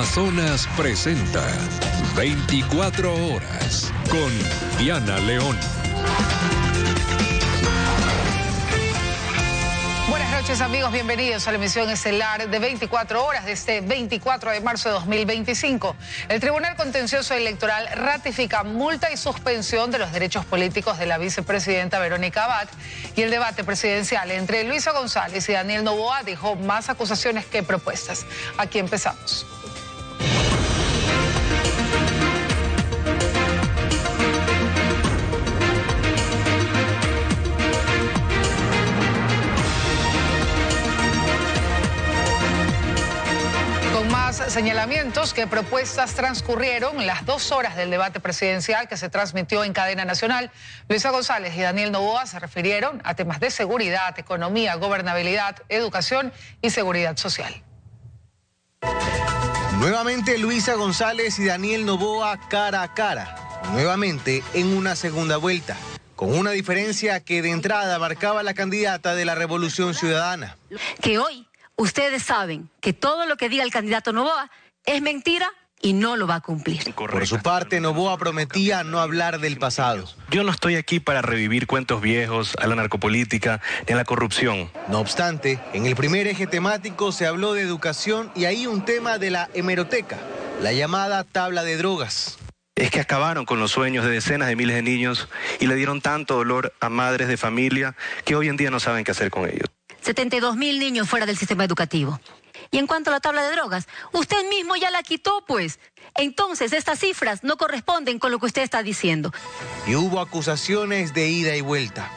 Teleamazonas presenta 24 horas con Diana León. Buenas noches, amigos, bienvenidos a la emisión estelar de 24 horas de este 24 de marzo de 2025. El Tribunal Contencioso Electoral ratifica multa y suspensión de los derechos políticos de la vicepresidenta Verónica Abad, y el debate presidencial entre Luisa González y Daniel Noboa dejó más acusaciones que propuestas. Aquí empezamos. Señalamientos que propuestas transcurrieron las 2 horas del debate presidencial que se transmitió en cadena nacional. Luisa González y Daniel Noboa se refirieron a temas de seguridad, economía, gobernabilidad, educación y seguridad social. Nuevamente Luisa González y Daniel Noboa cara a cara, nuevamente en una segunda vuelta, con una diferencia que de entrada marcaba la candidata de la Revolución Ciudadana. Que hoy ustedes saben que todo lo que diga el candidato Noboa es mentira y no lo va a cumplir. Por su parte, Noboa prometía no hablar del pasado. Yo no estoy aquí para revivir cuentos viejos, a la narcopolítica ni a la corrupción. No obstante, en el primer eje temático se habló de educación y ahí un tema de la hemeroteca, la llamada tabla de drogas. Es que acabaron con los sueños de decenas de miles de niños y le dieron tanto dolor a madres de familia que hoy en día no saben qué hacer con ellos. 72.000 niños fuera del sistema educativo. Y en cuanto a la tabla de drogas, usted mismo ya la quitó, pues. Entonces, estas cifras no corresponden con lo que usted está diciendo. Y hubo acusaciones de ida y vuelta.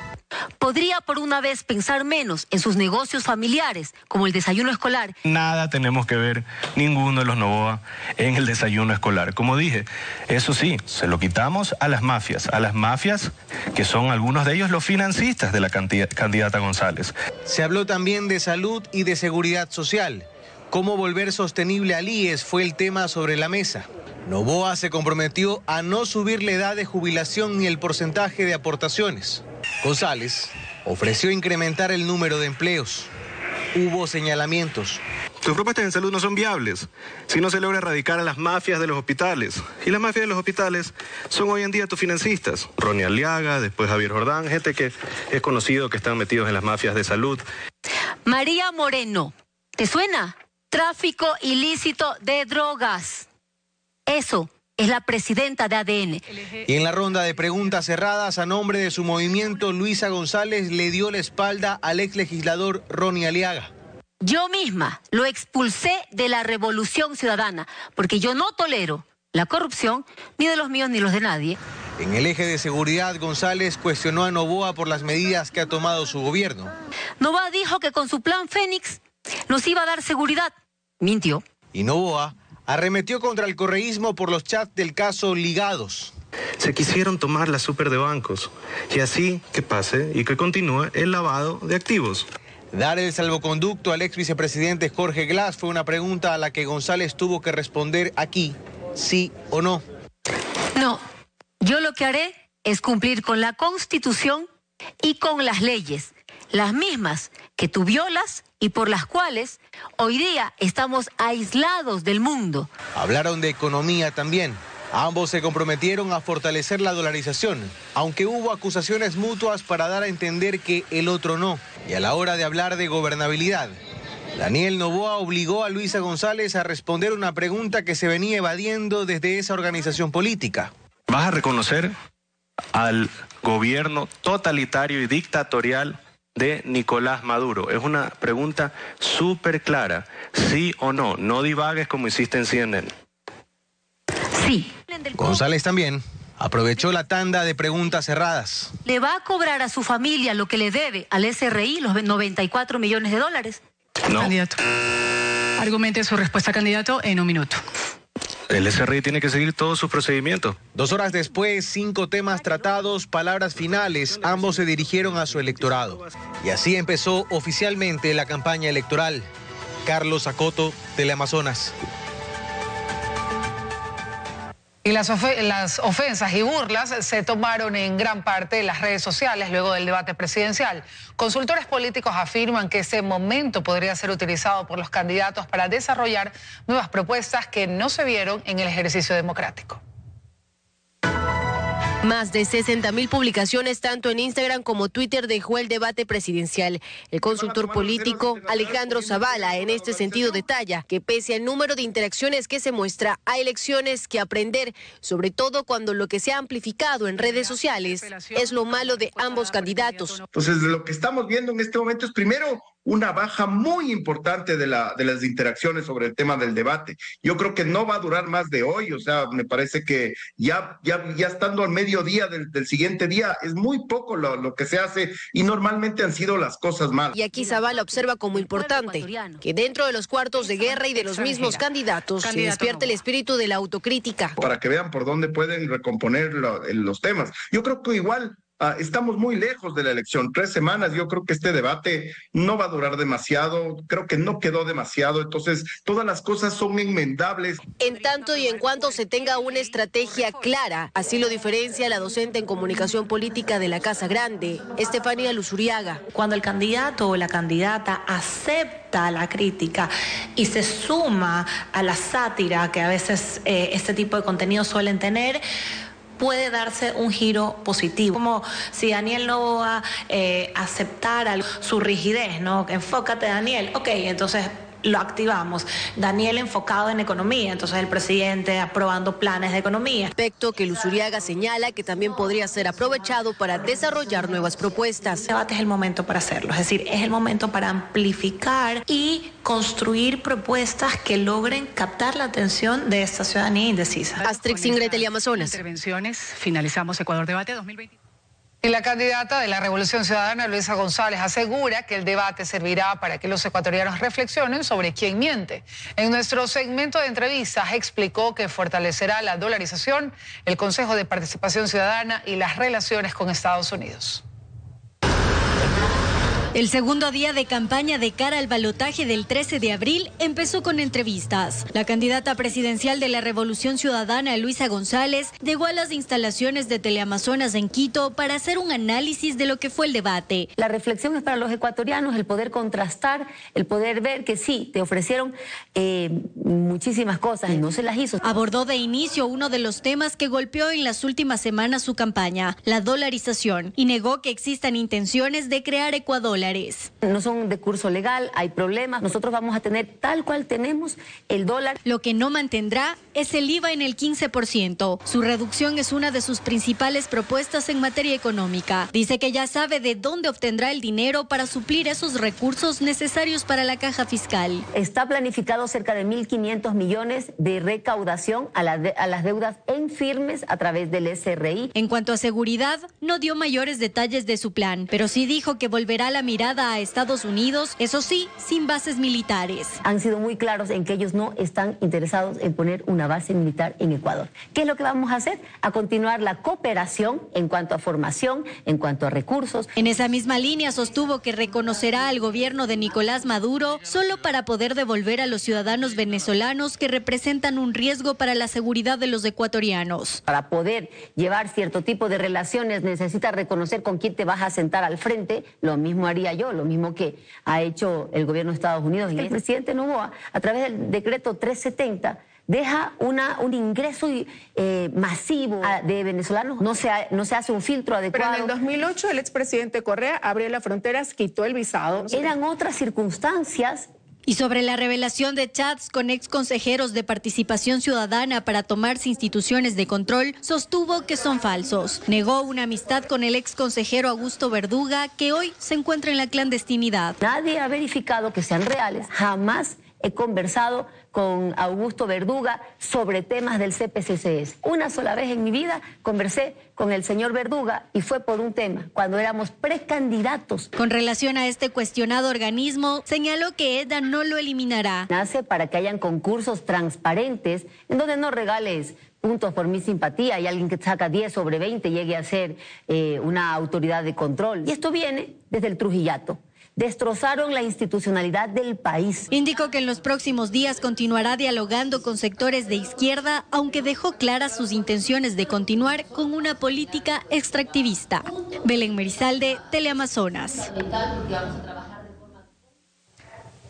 ¿Podría por una vez pensar menos en sus negocios familiares, como el desayuno escolar? Nada tenemos que ver, ninguno de los Noboa, en el desayuno escolar. Como dije, eso sí, se lo quitamos a las mafias que son algunos de ellos los financistas de la candidata González. Se habló también de salud y de seguridad social. Cómo volver sostenible al IES fue el tema sobre la mesa. Noboa se comprometió a no subir la edad de jubilación ni el porcentaje de aportaciones. González ofreció incrementar el número de empleos. Hubo señalamientos. Tus propuestas en salud no son viables si no se logra erradicar a las mafias de los hospitales. Y las mafias de los hospitales son hoy en día tus financistas. Ronnie Aliaga, después Javier Jordán, gente que es conocido que están metidos en las mafias de salud. María Moreno, ¿te suena? Tráfico ilícito de drogas. Eso es la presidenta de ADN. Y en la ronda de preguntas cerradas a nombre de su movimiento, Luisa González le dio la espalda al ex legislador Ronnie Aliaga. Yo misma lo expulsé de la Revolución Ciudadana, porque yo no tolero la corrupción, ni de los míos ni los de nadie. En el eje de seguridad, González cuestionó a Noboa por las medidas que ha tomado su gobierno. Noboa dijo que con su plan Fénix nos iba a dar seguridad. Mintió. Y Noboa arremetió contra el correísmo por los chats del caso Ligados. Se quisieron tomar la super de bancos y así que pase y que continúe el lavado de activos. Dar el salvoconducto al ex vicepresidente Jorge Glass fue una pregunta a la que González tuvo que responder aquí, sí o no. No, yo lo que haré es cumplir con la Constitución y con las leyes, las mismas que tú violas y por las cuales hoy día estamos aislados del mundo. Hablaron de economía también. Ambos se comprometieron a fortalecer la dolarización, aunque hubo acusaciones mutuas para dar a entender que el otro no. Y a la hora de hablar de gobernabilidad, Daniel Noboa obligó a Luisa González a responder una pregunta que se venía evadiendo desde esa organización política. ¿Vas a reconocer al gobierno totalitario y dictatorial de Nicolás Maduro? Es una pregunta súper clara, sí o no, no divagues como hiciste en CNN. Sí. González también aprovechó la tanda de preguntas cerradas. ¿Le va a cobrar a su familia lo que le debe al SRI, los 94 millones de dólares? No. Candidato. Argumente su respuesta, candidato, en un minuto. El SRI tiene que seguir todos sus procedimientos. 2 horas después, 5 temas tratados, palabras finales, ambos se dirigieron a su electorado. Y así empezó oficialmente la campaña electoral. Carlos Acoto, Teleamazonas. Y las ofensas y burlas se tomaron en gran parte en las redes sociales luego del debate presidencial. Consultores políticos afirman que ese momento podría ser utilizado por los candidatos para desarrollar nuevas propuestas que no se vieron en el ejercicio democrático. Más de 60.000 publicaciones tanto en Instagram como Twitter dejó el debate presidencial. El consultor político Alejandro Zavala en este sentido detalla que pese al número de interacciones que se muestra, hay lecciones que aprender, sobre todo cuando lo que se ha amplificado en redes sociales es lo malo de ambos candidatos. Entonces, lo que estamos viendo en este momento es primero una baja muy importante de las interacciones sobre el tema del debate. Yo creo que no va a durar más de hoy, o sea, me parece que ya estando al mediodía del siguiente día, es muy poco lo que se hace y normalmente han sido las cosas malas. Y aquí Zavala observa como importante que dentro de los cuartos de guerra y de los mismos candidatos se despierte el espíritu de la autocrítica. Para que vean por dónde pueden recomponer los temas. Yo creo que igual estamos muy lejos de la elección, 3 semanas, yo creo que este debate no va a durar demasiado, creo que no quedó demasiado, entonces todas las cosas son enmendables. En tanto y en cuanto se tenga una estrategia clara, así lo diferencia la docente en comunicación política de la Casa Grande, Estefanía Luzuriaga. Cuando el candidato o la candidata acepta la crítica y se suma a la sátira que a veces este tipo de contenidos suelen tener, puede darse un giro positivo. Como si Daniel Noboa aceptara su rigidez, ¿no? Enfócate, Daniel. Ok, entonces lo activamos. Daniel enfocado en economía, entonces el presidente aprobando planes de economía. Aspecto que Luzuriaga señala que también podría ser aprovechado para desarrollar nuevas propuestas. El debate es el momento para hacerlo, es decir, es el momento para amplificar y construir propuestas que logren captar la atención de esta ciudadanía indecisa. Astrix Ingrid, Teleamazonas. Intervenciones, finalizamos Ecuador Debate 2020. Y la candidata de la Revolución Ciudadana, Luisa González, asegura que el debate servirá para que los ecuatorianos reflexionen sobre quién miente. En nuestro segmento de entrevistas explicó que fortalecerá la dolarización, el Consejo de Participación Ciudadana y las relaciones con Estados Unidos. El segundo día de campaña de cara al balotaje del 13 de abril empezó con entrevistas. La candidata presidencial de la Revolución Ciudadana, Luisa González, llegó a las instalaciones de Teleamazonas en Quito para hacer un análisis de lo que fue el debate. La reflexión es para los ecuatorianos, el poder contrastar, el poder ver que sí, te ofrecieron muchísimas cosas y no se las hizo. Abordó de inicio uno de los temas que golpeó en las últimas semanas su campaña, la dolarización, y negó que existan intenciones de crear ecuadólares. No son de curso legal, hay problemas. Nosotros vamos a tener tal cual tenemos el dólar. Lo que no mantendrá es el IVA en el 15%. Su reducción es una de sus principales propuestas en materia económica. Dice que ya sabe de dónde obtendrá el dinero para suplir esos recursos necesarios para la caja fiscal. Está planificado cerca de 1.500 millones de recaudación a las deudas en firmes a través del SRI. En cuanto a seguridad, no dio mayores detalles de su plan, pero sí dijo que volverá la mirada a Estados Unidos, eso sí, sin bases militares. Han sido muy claros en que ellos no están interesados en poner una base militar en Ecuador. ¿Qué es lo que vamos a hacer? A continuar la cooperación en cuanto a formación, en cuanto a recursos. En esa misma línea sostuvo que reconocerá al gobierno de Nicolás Maduro solo para poder devolver a los ciudadanos venezolanos que representan un riesgo para la seguridad de los ecuatorianos. Para poder llevar cierto tipo de relaciones necesitas reconocer con quién te vas a sentar al frente. Lo mismo haría yo, lo mismo que ha hecho el gobierno de Estados Unidos. Y el presidente Noboa, a través del decreto 370, deja un ingreso masivo de venezolanos. No se hace un filtro adecuado. Pero en el 2008 el expresidente Correa abrió las fronteras, quitó el visado. Eran otras circunstancias. Y sobre la revelación de chats con ex consejeros de Participación Ciudadana para tomarse instituciones de control, sostuvo que son falsos. Negó una amistad con el ex consejero Augusto Verduga, que hoy se encuentra en la clandestinidad. Nadie ha verificado que sean reales. Jamás he conversado con Augusto Verduga sobre temas del CPCCS. Una sola vez en mi vida conversé con el señor Verduga y fue por un tema, cuando éramos precandidatos. Con relación a este cuestionado organismo, señaló que EDA no lo eliminará. Nace para que hayan concursos transparentes en donde no regales puntos por mi simpatía y alguien que saca 10 sobre 20 llegue a ser una autoridad de control. Y esto viene desde el Trujillato. destrozaron la institucionalidad del país. Indicó que en los próximos días continuará dialogando con sectores de izquierda, aunque dejó claras sus intenciones de continuar con una política extractivista. Belén Merizalde, Teleamazonas.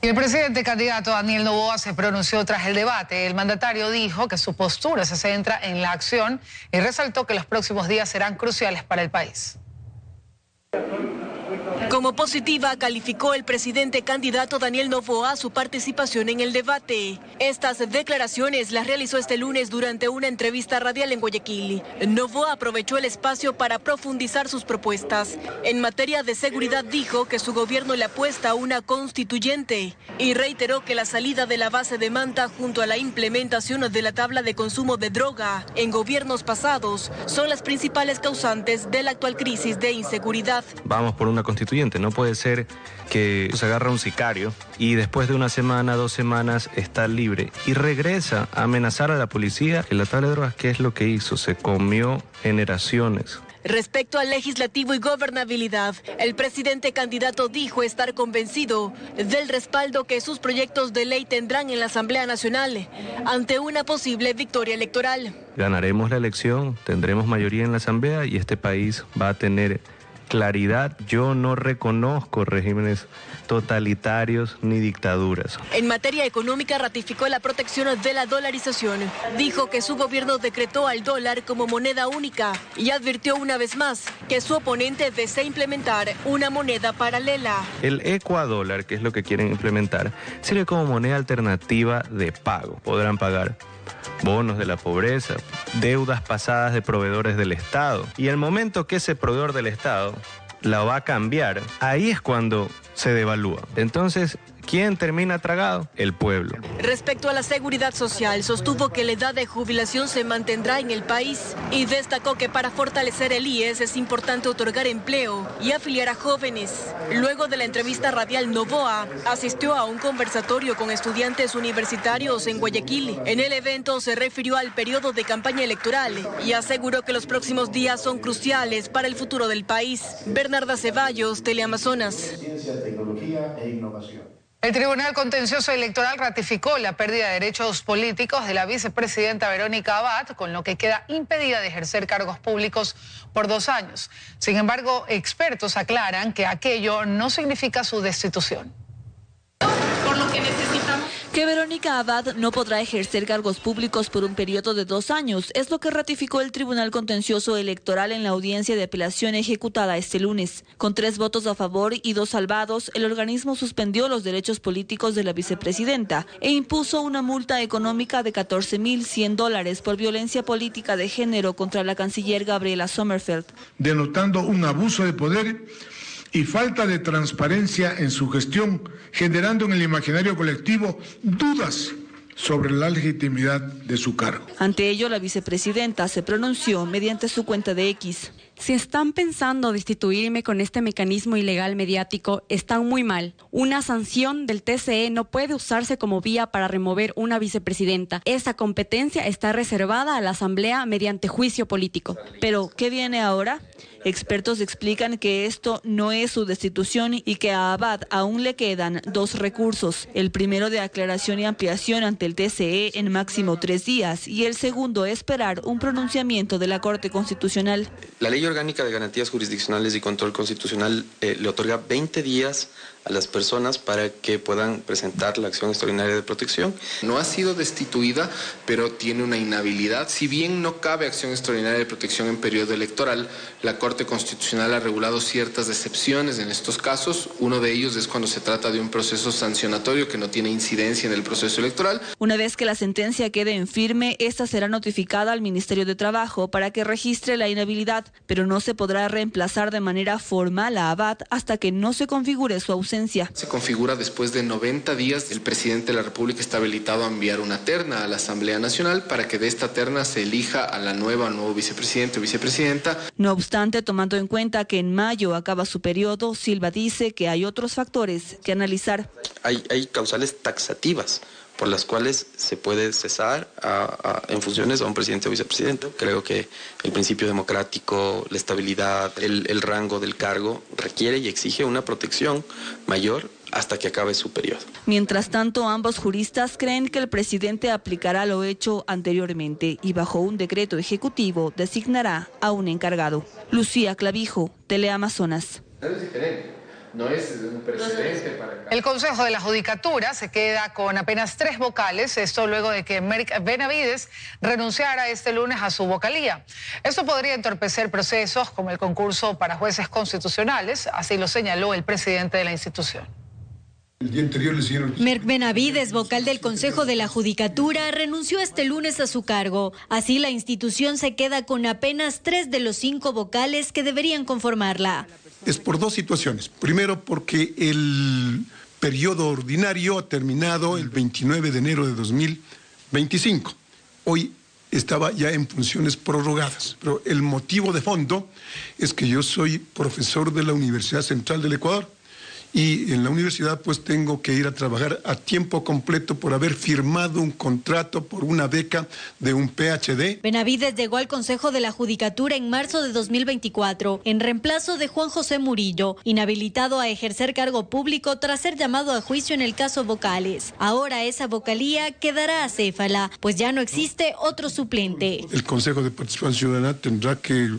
El presidente candidato Daniel Noboa se pronunció tras el debate. El mandatario dijo que su postura se centra en la acción y resaltó que los próximos días serán cruciales para el país. Como positiva calificó el presidente candidato Daniel Noboa su participación en el debate. Estas declaraciones las realizó este lunes durante una entrevista radial en Guayaquil. Noboa aprovechó el espacio para profundizar sus propuestas. En materia de seguridad dijo que su gobierno le apuesta a una constituyente y reiteró que la salida de la base de Manta junto a la implementación de la tabla de consumo de droga en gobiernos pasados son las principales causantes de la actual crisis de inseguridad. Vamos por una constituyente. No puede ser que se agarra un sicario y después de una semana, 2 semanas está libre y regresa a amenazar a la policía. En la tabla de drogas, ¿qué es lo que hizo? Se comió generaciones. Respecto al legislativo y gobernabilidad, el presidente candidato dijo estar convencido del respaldo que sus proyectos de ley tendrán en la Asamblea Nacional ante una posible victoria electoral. Ganaremos la elección, tendremos mayoría en la Asamblea y este país va a tener claridad. Yo no reconozco regímenes totalitarios ni dictaduras. En materia económica ratificó la protección de la dolarización. Dijo que su gobierno decretó al dólar como moneda única y advirtió una vez más que su oponente desea implementar una moneda paralela. El ecuadólar, que es lo que quieren implementar, sirve como moneda alternativa de pago. Podrán pagar bonos de la pobreza, deudas pasadas de proveedores del Estado. Y el momento que ese proveedor del Estado la va a cambiar, ahí es cuando se devalúa. Entonces, ¿quién termina tragado? El pueblo. Respecto a la seguridad social, sostuvo que la edad de jubilación se mantendrá en el país y destacó que para fortalecer el IES es importante otorgar empleo y afiliar a jóvenes. Luego de la entrevista radial, Noboa asistió a un conversatorio con estudiantes universitarios en Guayaquil. En el evento se refirió al periodo de campaña electoral y aseguró que los próximos días son cruciales para el futuro del país. Bernarda Ceballos, Teleamazonas. Ciencia, tecnología e innovación. El Tribunal Contencioso Electoral ratificó la pérdida de derechos políticos de la vicepresidenta Verónica Abad, con lo que queda impedida de ejercer cargos públicos por 2 años. Sin embargo, expertos aclaran que aquello no significa su destitución. Por lo que necesitamos que Verónica Abad no podrá ejercer cargos públicos por un periodo de 2 años, es lo que ratificó el Tribunal Contencioso Electoral en la audiencia de apelación ejecutada este lunes. Con 3 votos a favor y 2 salvados, el organismo suspendió los derechos políticos de la vicepresidenta e impuso una multa económica de $14.100 por violencia política de género contra la canciller Gabriela Sommerfeld. Denotando un abuso de poder y falta de transparencia en su gestión, generando en el imaginario colectivo dudas sobre la legitimidad de su cargo. Ante ello, la vicepresidenta se pronunció mediante su cuenta de X. Si están pensando destituirme con este mecanismo ilegal mediático, están muy mal. Una sanción del TCE no puede usarse como vía para remover una vicepresidenta. Esa competencia está reservada a la Asamblea mediante juicio político. Pero, ¿qué viene ahora? Expertos explican que esto no es su destitución y que a Abad aún le quedan 2 recursos. El primero de aclaración y ampliación ante el TCE en máximo 3 días y el segundo esperar un pronunciamiento de la Corte Constitucional. La Ley Orgánica de Garantías Jurisdiccionales y Control Constitucional le otorga 20 días a las personas para que puedan presentar la acción extraordinaria de protección. No ha sido destituida, pero tiene una inhabilidad. Si bien no cabe acción extraordinaria de protección en periodo electoral, la Corte Constitucional ha regulado ciertas excepciones en estos casos. Uno de ellos es cuando se trata de un proceso sancionatorio que no tiene incidencia en el proceso electoral. Una vez que la sentencia quede en firme, esta será notificada al Ministerio de Trabajo para que registre la inhabilidad, pero no se podrá reemplazar de manera formal a Abad hasta que no se configure su ausencia. Se configura después de 90 días. El presidente de la República está habilitado a enviar una terna a la Asamblea Nacional para que de esta terna se elija a la nuevo vicepresidente o vicepresidenta. No obstante, tomando en cuenta que en mayo acaba su periodo, Silva dice que hay otros factores que analizar. Hay causales taxativas por las cuales se puede cesar en funciones a un presidente o vicepresidente. Creo que el principio democrático, la estabilidad, el rango del cargo requiere y exige una protección mayor hasta que acabe su periodo. Mientras tanto, ambos juristas creen que el presidente aplicará lo hecho anteriormente y bajo un decreto ejecutivo designará a un encargado. Lucía Clavijo, Teleamazonas. Es diferente. No es un precedente para... El Consejo de la Judicatura se queda con apenas 3 vocales, esto luego de que Merck Benavides renunciara este lunes a su vocalía. Esto podría entorpecer procesos como el concurso para jueces constitucionales, así lo señaló el presidente de la institución. El día anterior le hicieron... Merck Benavides, vocal del Consejo de la Judicatura, renunció este lunes a su cargo. Así la institución se queda con apenas 3 de los 5 vocales que deberían conformarla. Es por 2 situaciones. Primero, porque el periodo ordinario ha terminado el 29 de enero de 2025. Hoy estaba ya en funciones prorrogadas. Pero el motivo de fondo es que yo soy profesor de la Universidad Central del Ecuador y en la universidad pues tengo que ir a trabajar a tiempo completo por haber firmado un contrato por una beca de un PhD. Benavides llegó al Consejo de la Judicatura en marzo de 2024 en reemplazo de Juan José Murillo, inhabilitado a ejercer cargo público tras ser llamado a juicio en el caso Vocales. Ahora esa vocalía quedará acéfala, pues ya no existe otro suplente. El Consejo de Participación Ciudadana tendrá que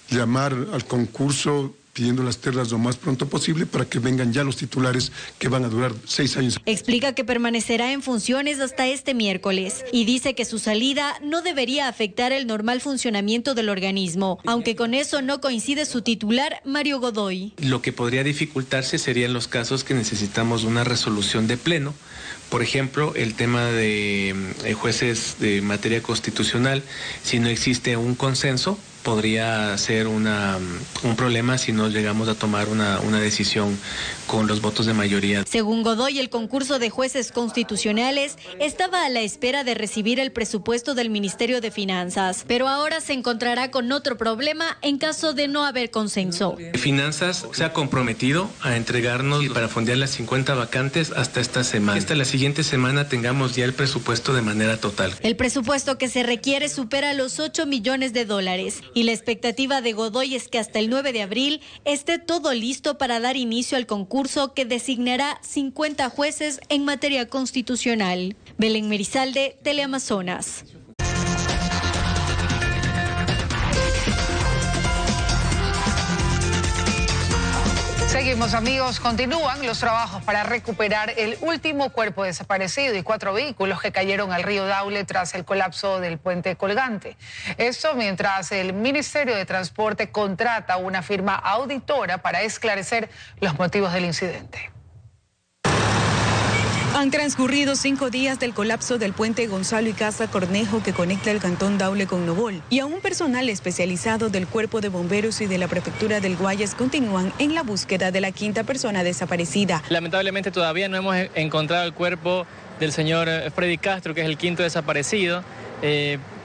llamar al concurso pidiendo las ternas lo más pronto posible para que vengan ya los titulares que van a durar 6 años. Explica que permanecerá en funciones hasta este miércoles y dice que su salida no debería afectar el normal funcionamiento del organismo, aunque con eso no coincide su titular, Mario Godoy. Lo que podría dificultarse serían los casos que necesitamos una resolución de pleno. Por ejemplo, el tema de jueces de materia constitucional, si no existe un consenso, podría ser un problema si no llegamos a tomar una decisión con los votos de mayoría. Según Godoy, el concurso de jueces constitucionales estaba a la espera de recibir el presupuesto del Ministerio de Finanzas, pero ahora se encontrará con otro problema en caso de no haber consenso. Finanzas se ha comprometido a entregarnos para fondear las 50 vacantes hasta esta semana. Hasta la siguiente semana tengamos ya el presupuesto de manera total. El presupuesto que se requiere supera los $8 millones y la expectativa de Godoy es que hasta el 9 de abril esté todo listo para dar inicio al concurso que designará 50 jueces en materia constitucional. Belén Merizalde, Teleamazonas. Seguimos, amigos. Continúan los trabajos para recuperar el último cuerpo desaparecido y 4 vehículos que cayeron al río Daule tras el colapso del puente colgante. Esto mientras el Ministerio de Transporte contrata una firma auditora para esclarecer los motivos del incidente. Han transcurrido 5 días del colapso del puente Gonzalo Icaza Cornejo que conecta el cantón Daule con Nobol, y aún personal especializado del Cuerpo de Bomberos y de la Prefectura del Guayas continúan en la búsqueda de la 5ª persona desaparecida. Lamentablemente todavía no hemos encontrado el cuerpo del señor Freddy Castro, que es el 5º desaparecido,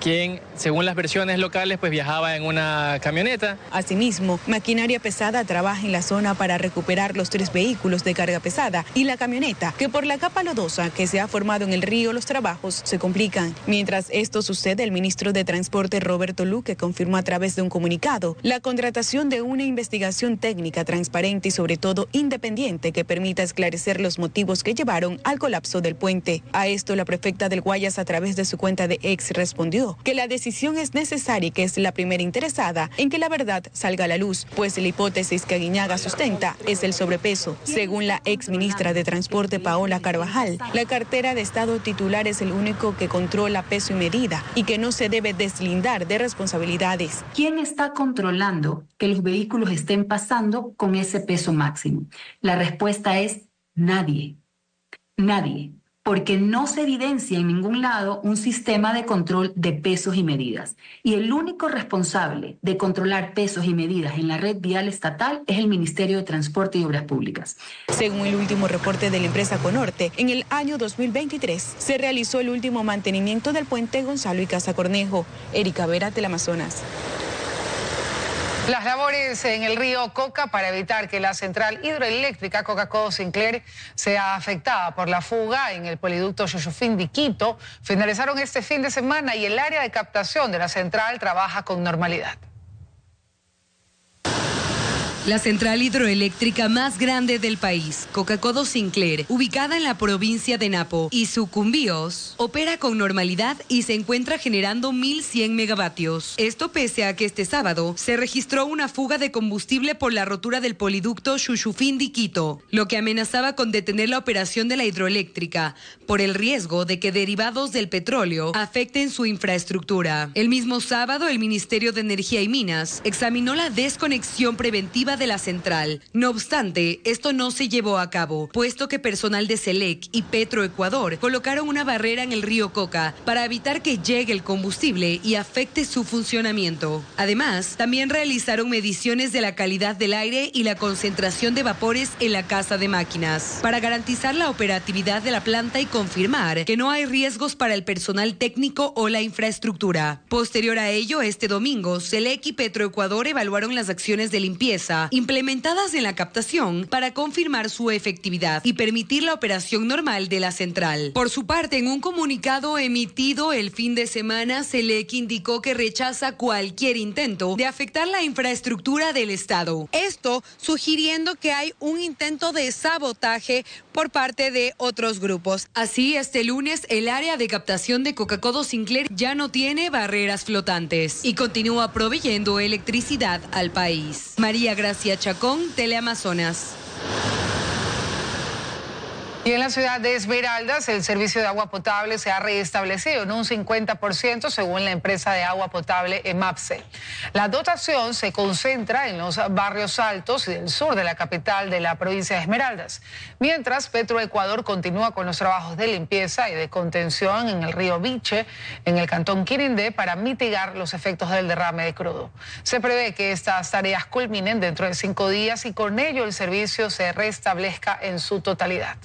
quien, según las versiones locales, pues viajaba en una camioneta. Asimismo, maquinaria pesada trabaja en la zona para recuperar los 3 vehículos de carga pesada y la camioneta, que por la capa lodosa que se ha formado en el río, los trabajos se complican. Mientras esto sucede, el ministro de Transporte, Roberto Luque, confirmó a través de un comunicado la contratación de una investigación técnica transparente y sobre todo independiente que permita esclarecer los motivos que llevaron al colapso del puente. A esto, la prefecta del Guayas, a través de su cuenta de X, respondió que la decisión es necesaria y que es la primera interesada en que la verdad salga a la luz, pues la hipótesis que Aguiñaga sustenta es el sobrepeso. Según la ex ministra de Transporte, Paola Carvajal, la cartera de Estado titular es el único que controla peso y medida y que no se debe deslindar de responsabilidades. ¿Quién está controlando que los vehículos estén pasando con ese peso máximo? La respuesta es nadie. Nadie. Porque no se evidencia en ningún lado un sistema de control de pesos y medidas. Y el único responsable de controlar pesos y medidas en la red vial estatal es el Ministerio de Transporte y Obras Públicas. Según el último reporte de la empresa Conorte, en el año 2023 se realizó el último mantenimiento del puente Gonzalo Icaza Cornejo. Erika Vera, Teleamazonas. Las labores en el río Coca para evitar que la central hidroeléctrica Coca-Codo Sinclair sea afectada por la fuga en el poliducto Xusufindi-Quito finalizaron este fin de semana y el área de captación de la central trabaja con normalidad. La central hidroeléctrica más grande del país, Coca-Codo Sinclair, ubicada en la provincia de Napo y Sucumbíos, opera con normalidad y se encuentra generando 1.100 megavatios. Esto pese a que este sábado se registró una fuga de combustible por la rotura del poliducto Xusufindi-Quito, lo que amenazaba con detener la operación de la hidroeléctrica por el riesgo de que derivados del petróleo afecten su infraestructura. El mismo sábado, el Ministerio de Energía y Minas examinó la desconexión preventiva de la central. No obstante, esto no se llevó a cabo, puesto que personal de SELEC y Petroecuador colocaron una barrera en el río Coca para evitar que llegue el combustible y afecte su funcionamiento. Además, también realizaron mediciones de la calidad del aire y la concentración de vapores en la casa de máquinas, para garantizar la operatividad de la planta y confirmar que no hay riesgos para el personal técnico o la infraestructura. Posterior a ello, este domingo, SELEC y Petroecuador evaluaron las acciones de limpieza implementadas en la captación para confirmar su efectividad y permitir la operación normal de la central. Por su parte, en un comunicado emitido el fin de semana, SELEC indicó que rechaza cualquier intento de afectar la infraestructura del Estado. Esto sugiriendo que hay un intento de sabotaje por parte de otros grupos. Así, este lunes, el área de captación de Coca-Codo Sinclair ya no tiene barreras flotantes y continúa proveyendo electricidad al país. María Gracia Chacón, Teleamazonas. Y en la ciudad de Esmeraldas, el servicio de agua potable se ha reestablecido en un 50% según la empresa de agua potable EMAPSE. La dotación se concentra en los barrios altos y del sur de la capital de la provincia de Esmeraldas, mientras Petroecuador continúa con los trabajos de limpieza y de contención en el río Biche, en el cantón Quirindé, para mitigar los efectos del derrame de crudo. Se prevé que estas tareas culminen dentro de 5 días y con ello el servicio se restablezca en su totalidad.